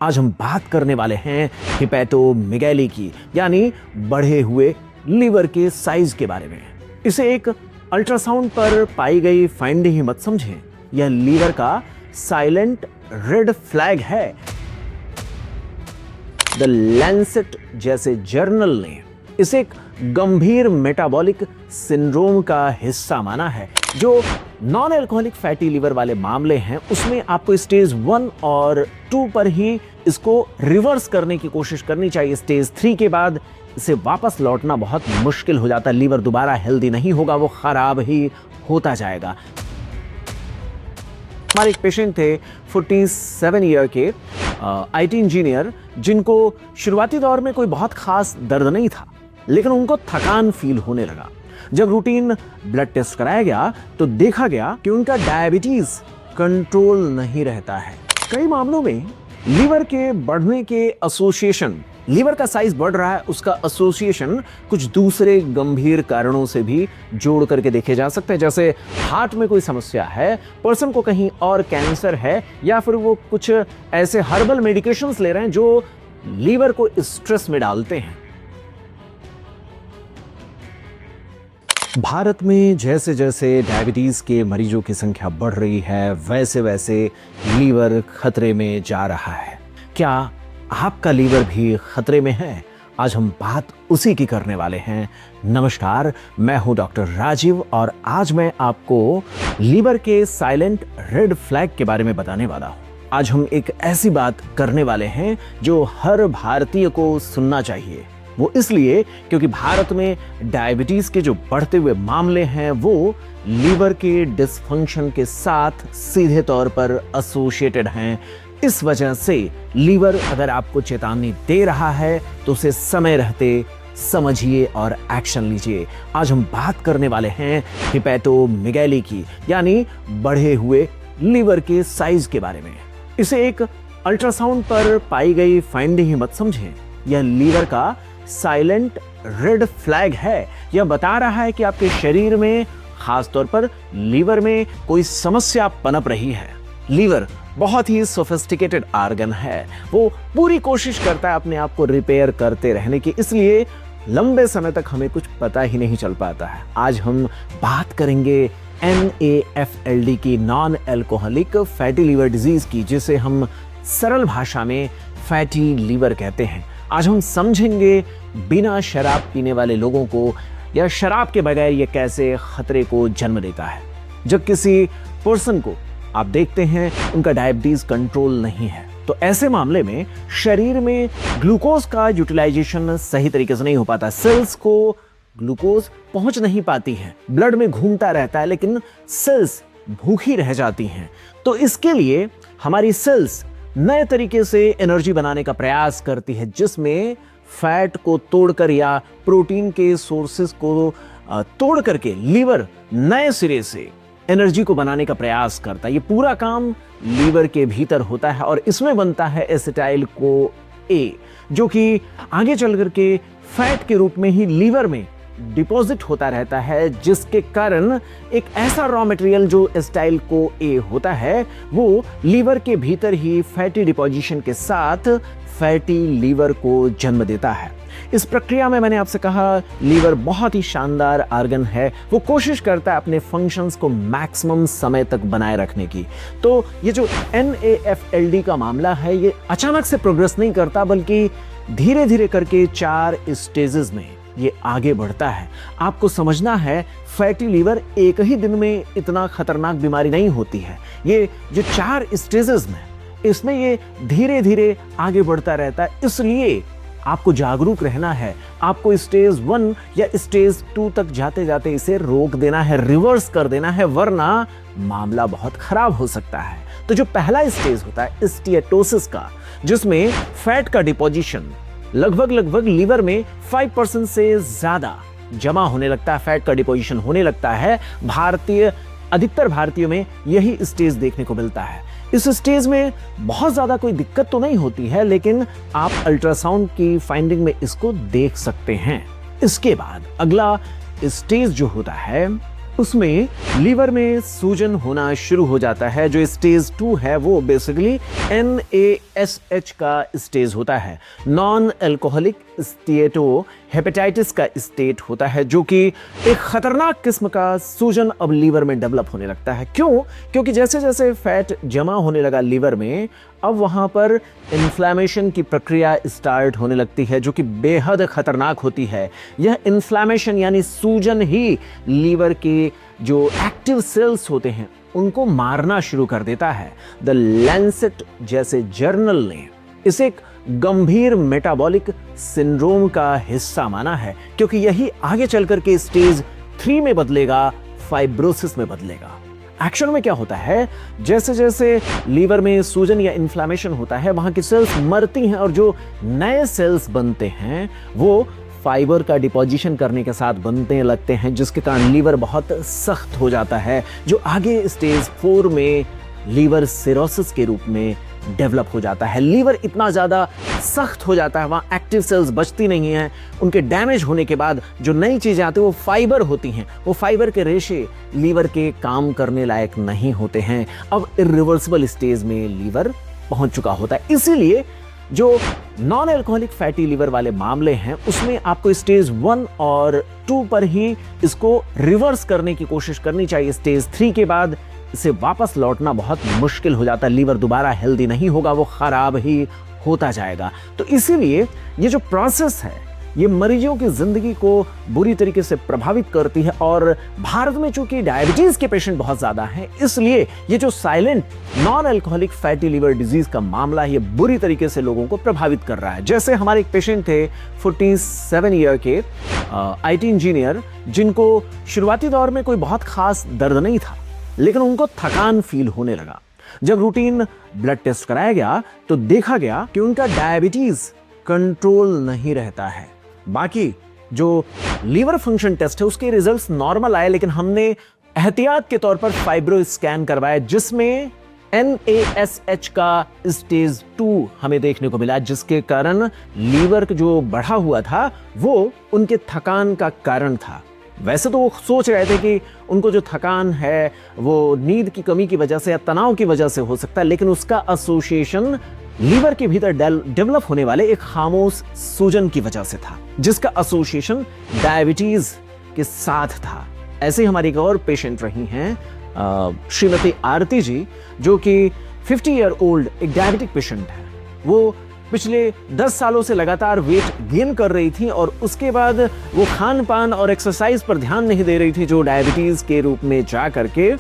आज हम बात करने वाले हैं हिपैटोमेगैली की, यानी बढ़े हुए लीवर के साइज के बारे में। इसे एक अल्ट्रासाउंड पर पाई गई फाइंडिंग ही मत समझें, यह लीवर का साइलेंट रेड फ्लैग है। द लैंसेट जैसे जर्नल ने इसे एक गंभीर मेटाबॉलिक सिंड्रोम का हिस्सा माना है। जो नॉन अल्कोहलिक फैटी लीवर वाले मामले हैं उसमें आपको स्टेज 1 और 2 पर ही इसको रिवर्स करने की कोशिश करनी चाहिए। स्टेज 3 के बाद इसे वापस लौटना बहुत मुश्किल हो जाता है। लीवर दोबारा हेल्दी नहीं होगा, वो खराब ही होता जाएगा। हमारे एक पेशेंट थे 47 ईयर के आईटी इंजीनियर, जिनको शुरुआती दौर में कोई बहुत खास दर्द नहीं था, लेकिन उनको थकान फील होने लगा। जब रूटीन ब्लड टेस्ट कराया गया तो देखा गया कि उनका डायबिटीज कंट्रोल नहीं रहता है। कई मामलों में लीवर के बढ़ने के एसोसिएशन, लीवर का साइज बढ़ रहा है, उसका एसोसिएशन कुछ दूसरे गंभीर कारणों से भी जोड़ करके देखे जा सकते हैं। जैसे हार्ट में कोई समस्या है, पर्सन को कहीं और कैंसर है, या फिर वो कुछ ऐसे हर्बल मेडिकेशंस ले रहे हैं जो लीवर को स्ट्रेस में डालते हैं। भारत में जैसे जैसे डायबिटीज के मरीजों की संख्या बढ़ रही है, वैसे वैसे लीवर खतरे में जा रहा है। क्या आपका लीवर भी खतरे में है? आज हम बात उसी की करने वाले हैं। नमस्कार, मैं हूं डॉक्टर राजीव और आज मैं आपको लीवर के साइलेंट रेड फ्लैग के बारे में बताने वाला हूं। आज हम एक ऐसी बात करने वाले हैं जो हर भारतीय को सुनना चाहिए। वो इसलिए क्योंकि भारत में डायबिटीज के जो बढ़ते हुए मामले हैं वो लीवर के डिसफंक्शन के साथ सीधे तौर पर एसोसिएटेड हैं। इस वजह से लीवर अगर आपको चेतावनी दे रहा है तो उसे समय रहते समझिए और एक्शन लीजिए। आज हम बात करने वाले हैं हिपैटोमेगैली की, यानी बढ़े हुए लीवर के साइज के बारे में। इसे एक अल्ट्रासाउंड पर पाई गई फाइंडिंग ही मत समझें, यह लीवर का साइलेंट रेड फ्लैग है। यह बता रहा है कि आपके शरीर में, खासतौर पर लीवर में कोई समस्या पनप रही है। लीवर बहुत ही सोफिस्टिकेटेड ऑर्गन है, वो पूरी कोशिश करता है अपने आप को रिपेयर करते रहने की, इसलिए लंबे समय तक हमें कुछ पता ही नहीं चल पाता है। आज हम बात करेंगे NAFLD की, non alcoholic fatty liver disease की, जिसे हम सरल भाषा में फैटी लीवर कहते हैं। आज हम समझेंगे बिना शराब पीने वाले लोगों को या शराब के बगैर ये कैसे खतरे को जन्म देता है। जब किसी पर्सन को आप देखते हैं उनका डायबिटीज कंट्रोल नहीं है, तो ऐसे मामले में शरीर में ग्लूकोज का यूटिलाइजेशन सही तरीके से नहीं हो पाता। सेल्स को ग्लूकोज पहुंच नहीं पाती है, ब्लड में घूमता रहता है, लेकिन सेल्स भूखी रह जाती हैं। तो इसके लिए हमारी सेल्स नए तरीके से एनर्जी बनाने का प्रयास करती है, जिसमें फैट को तोड़कर या प्रोटीन के सोर्सेस को तोड़ करके लीवर नए सिरे से एनर्जी को बनाने का प्रयास करता है। ये पूरा काम लीवर के भीतर होता है और इसमें बनता है एसिटाइल CoA, जो कि आगे चल करके फैट के रूप में ही लीवर में डिपॉजिट होता रहता है, जिसके कारण एक ऐसा रॉ मटेरियल जो एसिटाइल CoA होता है वो लीवर के भीतर ही फैटी डिपोजिशन के साथ फैटी लीवर को जन्म देता है। इस प्रक्रिया में मैंने आपसे कहा लीवर बहुत ही शानदार ऑर्गन है, वो कोशिश करता है अपने फंक्शंस को मैक्सिमम समय तक बनाए रखने की। तो ये जो NAFLD का मामला है ये अचानक से प्रोग्रेस नहीं करता, बल्कि धीरे धीरे करके 4 स्टेजेस में ये आगे बढ़ता है। आपको समझना है फैटी लीवर एक ही दिन में इतना खतरनाक बीमारी नहीं होती है। ये जो 4 स्टेजेस में, इसमें ये धीरे धीरे आगे बढ़ता रहता है, इसलिए आपको जागरूक रहना है। आपको स्टेज 1 या स्टेज 2 तक जाते जाते इसे रोक देना है, रिवर्स कर देना है, वरना मामला बहुत खराब हो सकता है। तो जो पहला स्टेज होता है स्टीएटोसिस का, जिसमें फैट का डिपोजिशन लगभग लीवर में 5% से ज्यादा जमा होने लगता है, फैट का डिपोजिशन होने लगता है। अधिकतर भारतीयों में यही स्टेज देखने को मिलता है। इस स्टेज में बहुत ज्यादा कोई दिक्कत तो नहीं होती है, लेकिन आप अल्ट्रासाउंड की फाइंडिंग में इसको देख सकते हैं। इसके बाद अगला स्टेज जो होता है उसमें लीवर में सूजन होना शुरू हो जाता है। जो स्टेज 2 है वो बेसिकली NASH का स्टेज होता है, नॉन अल्कोहलिक स्टेटो हेपेटाइटिस का स्टेट होता है, जो कि एक खतरनाक किस्म का सूजन अब लीवर में डेवलप होने लगता है। क्यों? क्योंकि जैसे जैसे फैट जमा होने लगा लीवर में, अब वहां पर इन्फ्लेमेशन की प्रक्रिया स्टार्ट होने लगती है, जो कि बेहद खतरनाक होती है। यह इन्फ्लेमेशन यानी सूजन ही लीवर के जो एक्टिव सेल्स होते हैं उनको मारना शुरू कर देता है। द लैंसेट जैसे जर्नल ने इसे एक गंभीर मेटाबॉलिक सिंड्रोम का हिस्सा माना है, क्योंकि यही आगे चलकर के स्टेज 3 में बदलेगा, फाइब्रोसिस में बदलेगा। एक्शन में क्या होता है, जैसे जैसे लीवर में सूजन या इन्फ्लेमेशन होता है, वहां की सेल्स मरती हैं और जो नए सेल्स बनते हैं वो फाइबर का डिपोजिशन करने के साथ बनने लगते हैं, जिसके कारण लीवर बहुत सख्त हो जाता है, जो आगे स्टेज 4 में लीवर सिरोसिस के रूप में डेवलप हो जाता है। लीवर इतना ज्यादा सख्त हो जाता है, वहां एक्टिव सेल्स बचती नहीं हैं। उनके डैमेज होने के बाद जो नई चीजें आती हैं वो फाइबर होती हैं। वो फाइबर के रेशे लीवर के काम करने लायक नहीं होते हैं। अब इरिवर्सिबल स्टेज में लीवर पहुंच चुका होता है। इसीलिए जो नॉन अल्कोहलिक फैटी लीवर वाले मामले हैं उसमें आपको स्टेज 1 और 2 पर ही इसको रिवर्स करने की कोशिश करनी चाहिए। स्टेज 3 के बाद इसे वापस लौटना बहुत मुश्किल हो जाता है। लीवर दोबारा हेल्दी नहीं होगा, वो खराब ही होता जाएगा। तो इसीलिए ये जो प्रोसेस है ये मरीजों की जिंदगी को बुरी तरीके से प्रभावित करती है। और भारत में चूंकि डायबिटीज के पेशेंट बहुत ज्यादा हैं, इसलिए ये जो silent non alcoholic fatty liver disease का मामला है ये बुरी तरीके से लोगों को प्रभावित कर रहा है। जैसे हमारे एक पेशेंट थे 47 ईयर के IT इंजीनियर, जिनको शुरुआती दौर में कोई बहुत खास दर्द नहीं था, लेकिन उनको थकान फील होने लगा। जब रूटीन ब्लड टेस्ट कराया गया तो देखा गया कि उनका डायबिटीज कंट्रोल नहीं रहता है। बाकी जो लीवर फंक्शन टेस्ट है उसके रिजल्ट्स नॉर्मल आए, लेकिन हमने एहतियात के तौर पर फाइब्रो स्कैन करवाया, जिसमें NASH का स्टेज 2 हमें देखने को मिला, जिसके कारण लीवर जो बढ़ा हुआ था वो उनके थकान का कारण था। वैसे तो वो सोच रहे थे कि उनको जो थकान है वो नींद की कमी की वजह से या तनाव की वजह से हो सकता है, लेकिन उसका एसोसिएशन लीवर के भीतर डेवलप होने वाले एक खामोश सूजन की वजह से था, जिसका एसोसिएशन डायबिटीज के साथ था। ऐसे ही हमारी एक और पेशेंट रही हैं श्रीमती आरती जी, जो कि 50 ईयर ओल्ड एक डायबिटिक पेशेंट है। वो पिछले 10 सालों से लगातार वेट गेन कर रही थी और उसके बाद वो खान पान और एक्सरसाइज पर ध्यान नहीं दे रही थी, जो डायबिटीज के रूप में जा करके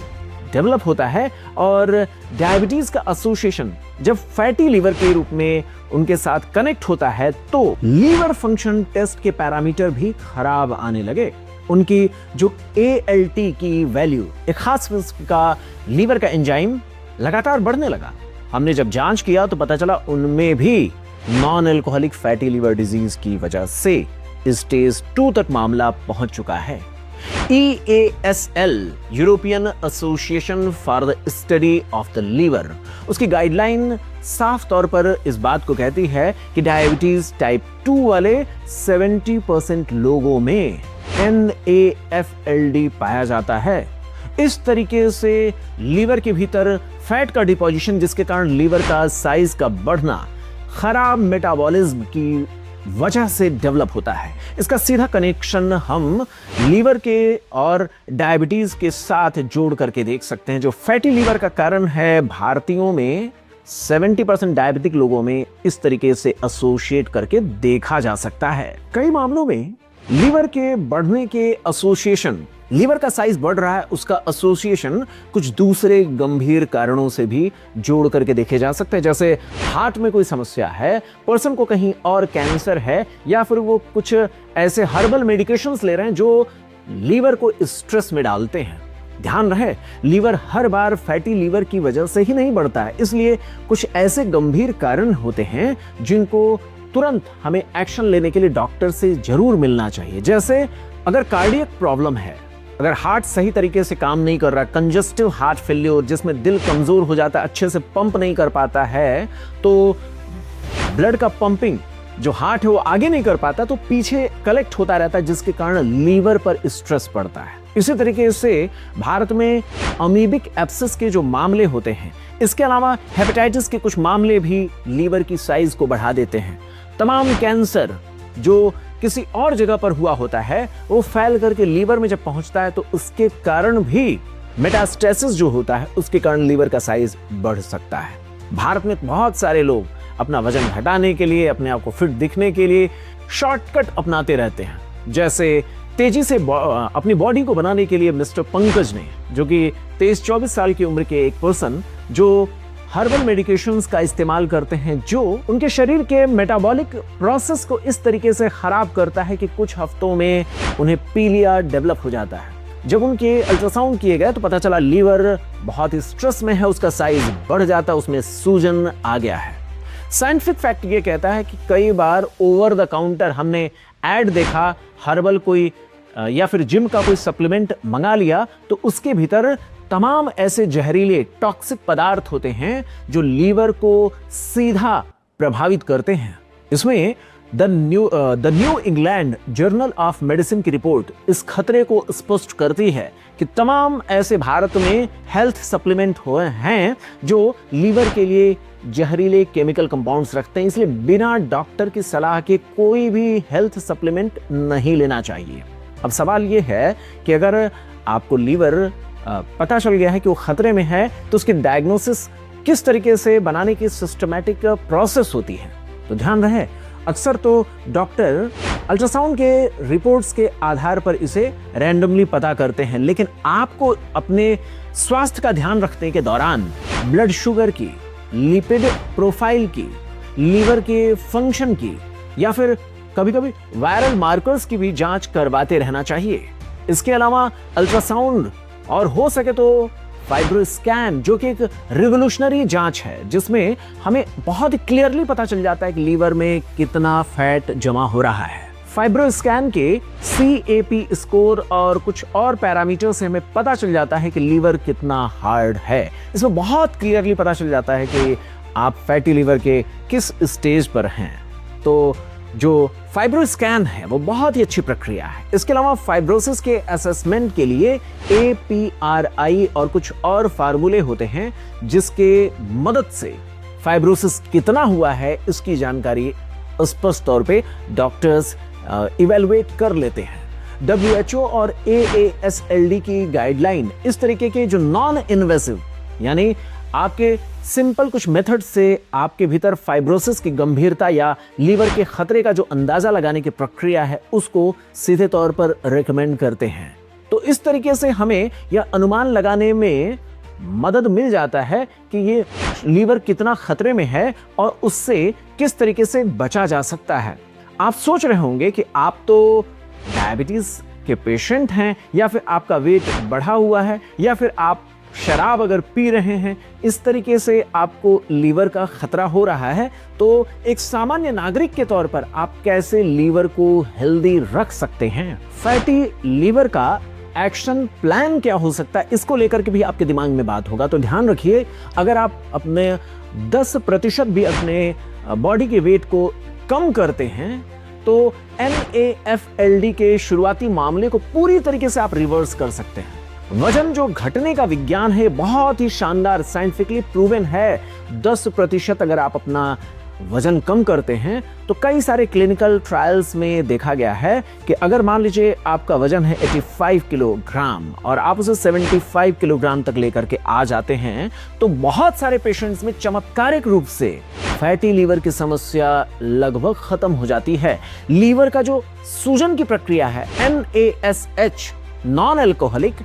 डेवलप होता है। और डायबिटीज का एसोसिएशन जब फैटी लीवर के रूप में उनके साथ कनेक्ट होता है तो लीवर फंक्शन टेस्ट के पैरामीटर भी खराब आने लगे। उनकी जो ALT की वैल्यू, एक खास किस्म का लीवर का एंजाइम, लगातार बढ़ने लगा। हमने जब जांच किया तो पता चला उनमें भी non alcoholic fatty liver disease की वजह से स्टेज 2 तक मामला पहुंच चुका है। EASL European Association for the study of the liver, उसकी गाइडलाइन साफ तौर पर इस बात को कहती है कि डायबिटीज टाइप 2 वाले 70% लोगों में NAFLD पाया जाता है। इस तरीके से लीवर के भीतर फैट का डिपोजिशन, जिसके कारण लीवर का साइज का बढ़ना खराब मेटाबॉलिज्म की वजह से डेवलप होता है। इसका सीधा कनेक्शन हम लीवर के और डायबिटीज के साथ जोड़ करके देख सकते हैं। जो फैटी लीवर का कारण है, भारतीयों में 70% डायबिटिक लोगों में इस तरीके से एसोसिएट करके देखा जा सकता है। कई मामलों में लीवर के बढ़ने के एसोसिएशन, लीवर का साइज बढ़ रहा है, उसका एसोसिएशन कुछ दूसरे गंभीर कारणों से भी जोड़ करके देखे जा सकते हैं। जैसे हार्ट में कोई समस्या है, पर्सन को कहीं और कैंसर है, या फिर वो कुछ ऐसे हर्बल मेडिकेशंस ले रहे हैं जो लीवर को स्ट्रेस में डालते हैं। ध्यान रहे, लीवर हर बार फैटी लीवर की वजह से ही नहीं बढ़ता है, इसलिए कुछ ऐसे गंभीर कारण होते हैं जिनको तुरंत हमें एक्शन लेने के लिए डॉक्टर से जरूर मिलना चाहिए। जैसे अगर कार्डियक प्रॉब्लम है, अगर हार्ट सही तरीके से काम नहीं कर रहा, कंजस्टिव हार्ट फेल्योर जिसमें दिल कमजोर हो जाता है, अच्छे से पंप नहीं कर पाता है, तो ब्लड का पंपिंग जो हार्ट है वो आगे नहीं कर पाता, तो पीछे कलेक्ट होता रहता है, जिसके कारण लीवर पर स्ट्रेस पड़ता है। इसी तरीके से भारत में अमीबिक एब्सेस के जो मामले होते हैं, इसके अलावा हेपेटाइटिस के कुछ मामले भी लीवर की साइज को बढ़ा देते हैं। तमाम कैंसर जो किसी और जगह पर हुआ होता है वो फैल करके लीवर में जब पहुंचता है तो उसके कारण भी मेटास्टेसिस जो होता है उसके कारण लीवर का साइज बढ़ सकता है। भारत में बहुत सारे लोग अपना वजन घटाने के लिए, अपने आप को फिट दिखने के लिए शॉर्टकट अपनाते रहते हैं। जैसे तेजी से अपनी बॉडी को बनाने के लिए मिस्टर पंकज ने, जो कि 23-24 साल की उम्र के एक पर्सन जो हर्बल मेडिकेशंस का इस्तेमाल करते हैं, जो उनके शरीर के मेटाबॉलिक प्रोसेस को इस तरीके से खराब करता है कि कुछ हफ्तों में उन्हें पीलिया डेवलप हो जाता है। जब उनके अल्ट्रासाउंड किए गए तो पता चला लीवर बहुत ही स्ट्रेस में है, उसका साइज बढ़ जाता है, उसमें सूजन आ गया है। साइंटिफिक फैक्ट ये कहता है कि कई बार ओवर द काउंटर हमने ऐड देखा, हर्बल कोई या फिर जिम का कोई सप्लीमेंट मंगा लिया तो उसके भीतर तमाम ऐसे जहरीले टॉक्सिक पदार्थ होते हैं जो लीवर को सीधा प्रभावित करते हैं। इसमें the new England journal of medicine की रिपोर्ट इस खतरे को स्पष्ट करती है कि तमाम ऐसे भारत में हेल्थ सप्लीमेंट हुए हैं जो लीवर के लिए जहरीले केमिकल कंपाउंड्स रखते हैं, इसलिए बिना डॉक्टर की सलाह के कोई भी हेल्थ सप्लीमेंट नहीं लेना चाहिए। अब सवाल ये है कि अगर आपको लीवर पता चल गया है कि वो खतरे में है तो उसकी डायग्नोसिस किस तरीके से बनाने की सिस्टमैटिक प्रोसेस होती है। तो ध्यान रहे, अक्सर तो डॉक्टर अल्ट्रासाउंड के रिपोर्ट्स के आधार पर इसे रैंडमली पता करते हैं, लेकिन आपको अपने स्वास्थ्य का ध्यान रखने के दौरान ब्लड शुगर की, लिपिड प्रोफाइल की, लीवर के फंक्शन की या फिर कभी-कभी वायरल मार्कर्स की भी जांच करवाते रहना चाहिए। इसके अलावा अल्ट्रासाउंड और हो सके तो फाइब्रोस्कैन, जो कि एक रिवोल्यूशनरी जांच है जिसमें हमें बहुत क्लियरली पता चल जाता है कि लीवर में कितना फैट जमा हो रहा है। फाइब्रोस्कैन के CAP स्कोर और कुछ और पैरामीटर से हमें पता चल जाता है कि लीवर कितना हार्ड है। इसमें बहुत क्लियरली पता चल जाता है कि आप फैटी लीवर के किस स्टेज पर हैं। तो जो फाइब्रोस्कैन है वो बहुत ही अच्छी प्रक्रिया है। इसके अलावा फाइब्रोसिस के असेसमेंट के लिए APRI और कुछ और फार्मूले होते हैं जिसके मदद से फाइब्रोसिस कितना हुआ है इसकी जानकारी स्पष्ट तौर पे डॉक्टर्स इवेलुएट कर लेते हैं। WHO और AASLD की गाइडलाइन इस तरीके के जो नॉन इन्वेसिव यानी आपके सिंपल कुछ मेथड से आपके भीतर फाइब्रोसिस की गंभीरता या लीवर के खतरे का जो अंदाजा लगाने की प्रक्रिया है उसको सीधे तौर पर रेकमेंड करते हैं। तो इस तरीके से हमें यह अनुमान लगाने में मदद मिल जाता है कि ये लीवर कितना खतरे में है और उससे किस तरीके से बचा जा सकता है। आप सोच रहे होंगे कि आप तो डायबिटीज के पेशेंट हैं या फिर आपका वेट बढ़ा हुआ है या फिर आप शराब अगर पी रहे हैं, इस तरीके से आपको लीवर का खतरा हो रहा है, तो एक सामान्य नागरिक के तौर पर आप कैसे लीवर को हेल्दी रख सकते हैं। फैटी लीवर का एक्शन प्लान क्या हो सकता है, इसको लेकर के भी आपके दिमाग में बात होगा। तो ध्यान रखिए, अगर आप अपने 10% भी अपने बॉडी के वेट को कम करते हैं तो NAFLD के शुरुआती मामले को पूरी तरीके से आप रिवर्स कर सकते हैं। वजन जो घटने का विज्ञान है बहुत ही शानदार, साइंटिफिकली प्रूवन है। 10% अगर आप अपना वजन कम करते हैं तो कई सारे क्लिनिकल ट्रायल्स में देखा गया है कि अगर मान लीजिए आपका वजन है 85 किलोग्राम और आप उसे 75 किलोग्राम तक लेकर के आ जाते हैं तो बहुत सारे पेशेंट्स में चमत्कारिक रूप से फैटी लीवर की समस्या लगभग खत्म हो जाती है। लीवर का जो सूजन की प्रक्रिया है NASH, नॉन अल्कोहलिक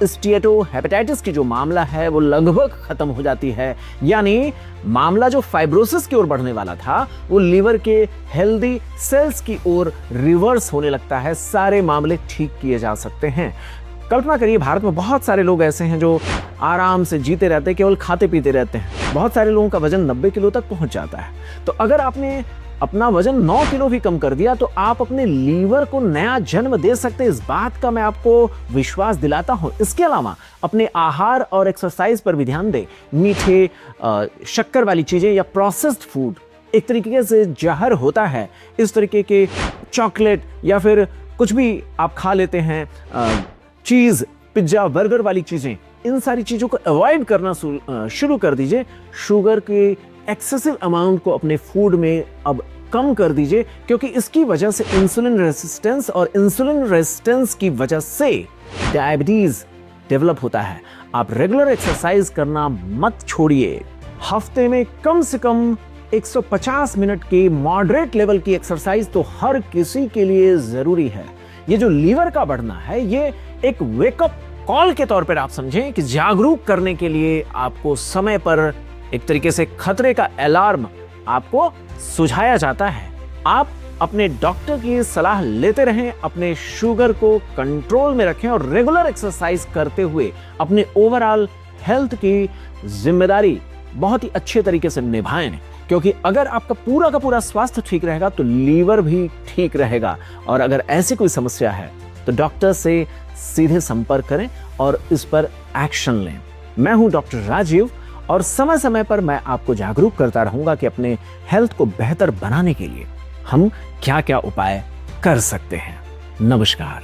स्टीएटोहेपेटाइटिस की जो मामला है वो लगभग खत्म हो जाती है। यानी मामला जो फाइब्रोसिस की ओर बढ़ने वाला था वो लीवर के हेल्दी सेल्स की ओर रिवर्स होने लगता है। सारे मामले ठीक किए जा सकते हैं। कल्पना करिए, भारत में बहुत सारे लोग ऐसे हैं जो आराम से जीते रहते हैं, केवल खाते पीते रहते हैं। बहुत सारे लोगों का वजन 90 किलो तक पहुंच जाता है। तो अगर आपने अपना वजन 9 किलो भी कम कर दिया तो आप अपने लीवर को नया जन्म दे सकते हैं। इस बात का मैं आपको विश्वास दिलाता हूं। इसके अलावा अपने आहार और एक्सरसाइज पर भी ध्यान दें। मीठे, शक्कर वाली चीजें या प्रोसेस्ड फूड एक तरीके से जहर होता है। इस तरीके के चॉकलेट या फिर कुछ भी आप खा लेते हैं, चीज, पिज्जा, बर्गर वाली चीजें, इन सारी चीजों को अवॉइड करना शुरू कर दीजिए। शुगर के एक्सेसिव अमाउंट को अपने फूड में अब कम कर दीजिए, क्योंकि इसकी वजह से इंसुलिन रेजिस्टेंस, और इंसुलिन रेजिस्टेंस की वजह से डायबिटीज डेवलप होता है। आप रेगुलर एक्सरसाइज करना मत छोड़िए। हफ्ते में कम से कम 150 मिनट की मॉडरेट लेवल की एक्सरसाइज तो हर किसी के लिए जरूरी है। ये जो लीवर का बढ़ना है, ये एक वेकअप कॉल के तौर पर आप समझें कि जागरूक करने के लिए आपको समय पर एक तरीके से खतरे का अलार्म आपको सुझाया जाता है। आप अपने डॉक्टर की सलाह लेते रहें, अपने शुगर को कंट्रोल में रखें और रेगुलर एक्सरसाइज करते हुए अपने ओवरऑल हेल्थ की जिम्मेदारी बहुत ही अच्छे तरीके से निभाएं, क्योंकि अगर आपका पूरा का पूरा स्वास्थ्य ठीक रहेगा तो लीवर भी ठीक रहेगा। और अगर ऐसी कोई समस्या है तो डॉक्टर से सीधे संपर्क करें और इस पर एक्शन लें। मैं हूं डॉक्टर राजीव, और समय समय पर मैं आपको जागरूक करता रहूंगा कि अपने हेल्थ को बेहतर बनाने के लिए हम क्या क्या उपाय कर सकते हैं। नमस्कार।